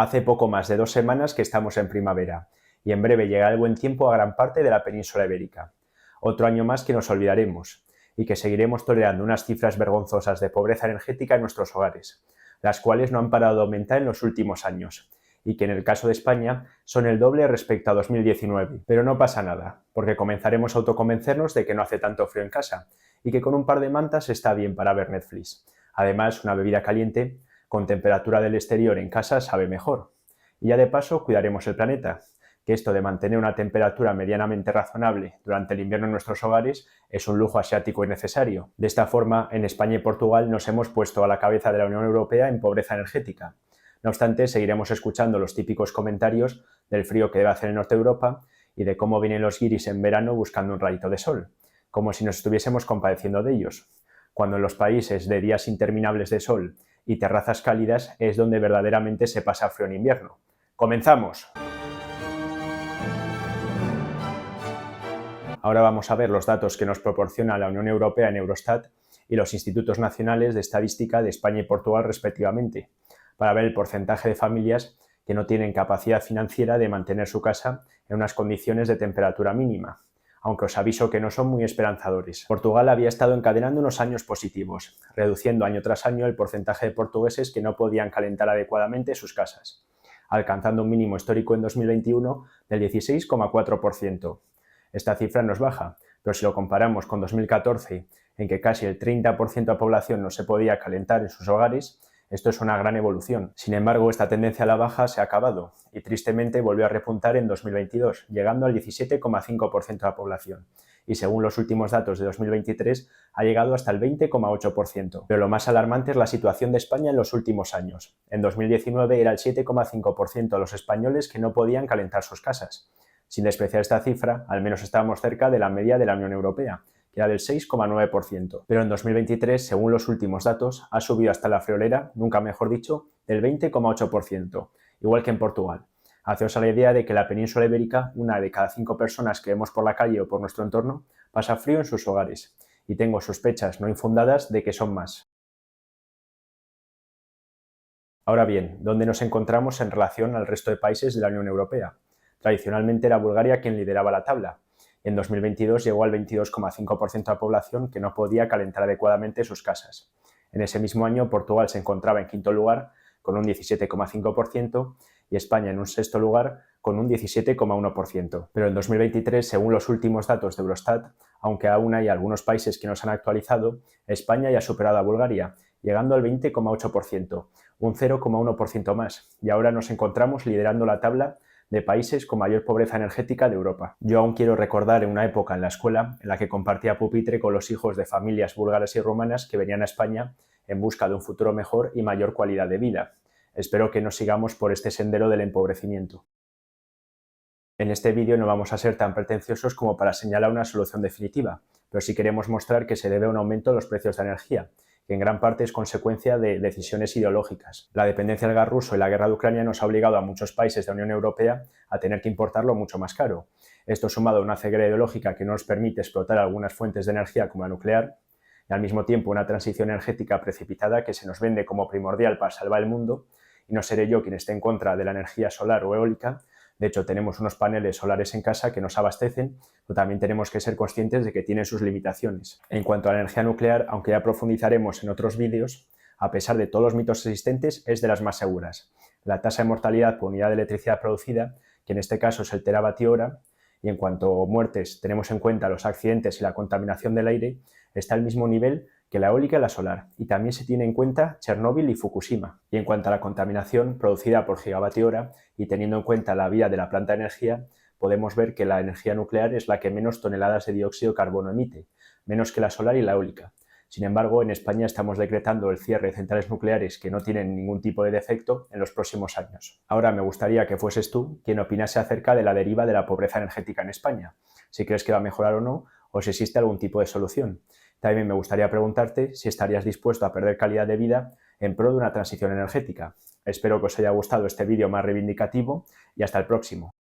Hace poco más de 2 semanas que estamos en primavera y en breve llegará el buen tiempo a gran parte de la península ibérica. Otro año más que nos olvidaremos y que seguiremos tolerando unas cifras vergonzosas de pobreza energética en nuestros hogares, las cuales no han parado de aumentar en los últimos años y que en el caso de España son el doble respecto a 2019. Pero no pasa nada, porque comenzaremos a autoconvencernos de que no hace tanto frío en casa y que con un par de mantas está bien para ver Netflix. Además, una bebida caliente con temperatura del exterior en casa sabe mejor. Y ya de paso cuidaremos el planeta, que esto de mantener una temperatura medianamente razonable durante el invierno en nuestros hogares es un lujo asiático y necesario. De esta forma, en España y Portugal nos hemos puesto a la cabeza de la Unión Europea en pobreza energética. No obstante, seguiremos escuchando los típicos comentarios del frío que debe hacer el norte de Europa y de cómo vienen los guiris en verano buscando un rayito de sol, como si nos estuviésemos compadeciendo de ellos, cuando en los países de días interminables de sol y terrazas cálidas es donde verdaderamente se pasa frío en invierno. ¡Comenzamos! Ahora vamos a ver los datos que nos proporciona la Unión Europea en Eurostat y los institutos nacionales de estadística de España y Portugal respectivamente, para ver el porcentaje de familias que no tienen capacidad financiera de mantener su casa en unas condiciones de temperatura mínima, aunque os aviso que no son muy esperanzadores. Portugal había estado encadenando unos años positivos, reduciendo año tras año el porcentaje de portugueses que no podían calentar adecuadamente sus casas, alcanzando un mínimo histórico en 2021 del 16,4%. Esta cifra no es baja, pero si lo comparamos con 2014, en que casi el 30% de la población no se podía calentar en sus hogares, esto es una gran evolución. Sin embargo, esta tendencia a la baja se ha acabado y tristemente volvió a repuntar en 2022, llegando al 17,5% de la población. Y según los últimos datos de 2023, ha llegado hasta el 20,8%. Pero lo más alarmante es la situación de España en los últimos años. En 2019 era el 7,5% de los españoles que no podían calentar sus casas. Sin despreciar esta cifra, al menos estábamos cerca de la media de la Unión Europea, que era del 6,9%. Pero en 2023, según los últimos datos, ha subido hasta la friolera, nunca mejor dicho, del 20,8%, igual que en Portugal. Haceos a la idea de que en la península ibérica, una de cada 5 personas que vemos por la calle o por nuestro entorno pasa frío en sus hogares, y tengo sospechas no infundadas de que son más. Ahora bien, ¿dónde nos encontramos en relación al resto de países de la Unión Europea? Tradicionalmente era Bulgaria quien lideraba la tabla. En 2022 llegó al 22,5% de la población que no podía calentar adecuadamente sus casas. En ese mismo año, Portugal se encontraba en quinto lugar con un 17,5% y España en un sexto lugar con un 17,1%. Pero en 2023, según los últimos datos de Eurostat, aunque aún hay algunos países que no se han actualizado, España ya ha superado a Bulgaria, llegando al 20,8%, un 0,1% más, y ahora nos encontramos liderando la tabla de países con mayor pobreza energética de Europa. Yo aún quiero recordar una época en la escuela en la que compartía pupitre con los hijos de familias búlgaras y rumanas que venían a España en busca de un futuro mejor y mayor calidad de vida. Espero que no sigamos por este sendero del empobrecimiento. En este vídeo no vamos a ser tan pretenciosos como para señalar una solución definitiva, pero sí queremos mostrar que se debe a un aumento de los precios de energía, que en gran parte es consecuencia de decisiones ideológicas. La dependencia del gas ruso y la guerra de Ucrania nos ha obligado a muchos países de la Unión Europea a tener que importarlo mucho más caro. Esto sumado a una ceguera ideológica que no nos permite explotar algunas fuentes de energía como la nuclear y al mismo tiempo una transición energética precipitada que se nos vende como primordial para salvar el mundo, y no seré yo quien esté en contra de la energía solar o eólica. De hecho, tenemos unos paneles solares en casa que nos abastecen, pero también tenemos que ser conscientes de que tienen sus limitaciones. En cuanto a la energía nuclear, aunque ya profundizaremos en otros vídeos, a pesar de todos los mitos existentes, es de las más seguras. La tasa de mortalidad por unidad de electricidad producida, que en este caso es el teravatio hora, y en cuanto a muertes tenemos en cuenta los accidentes y la contaminación del aire, está al mismo nivel que la eólica y la solar, y también se tiene en cuenta Chernóbil y Fukushima. Y en cuanto a la contaminación producida por gigavatio hora y teniendo en cuenta la vida de la planta de energía, podemos ver que la energía nuclear es la que menos toneladas de dióxido de carbono emite, menos que la solar y la eólica. Sin embargo, en España estamos decretando el cierre de centrales nucleares que no tienen ningún tipo de defecto en los próximos años. Ahora me gustaría que fueses tú quien opinase acerca de la deriva de la pobreza energética en España, si crees que va a mejorar o no, o si existe algún tipo de solución. También me gustaría preguntarte si estarías dispuesto a perder calidad de vida en pro de una transición energética. Espero que os haya gustado este vídeo más reivindicativo y hasta el próximo.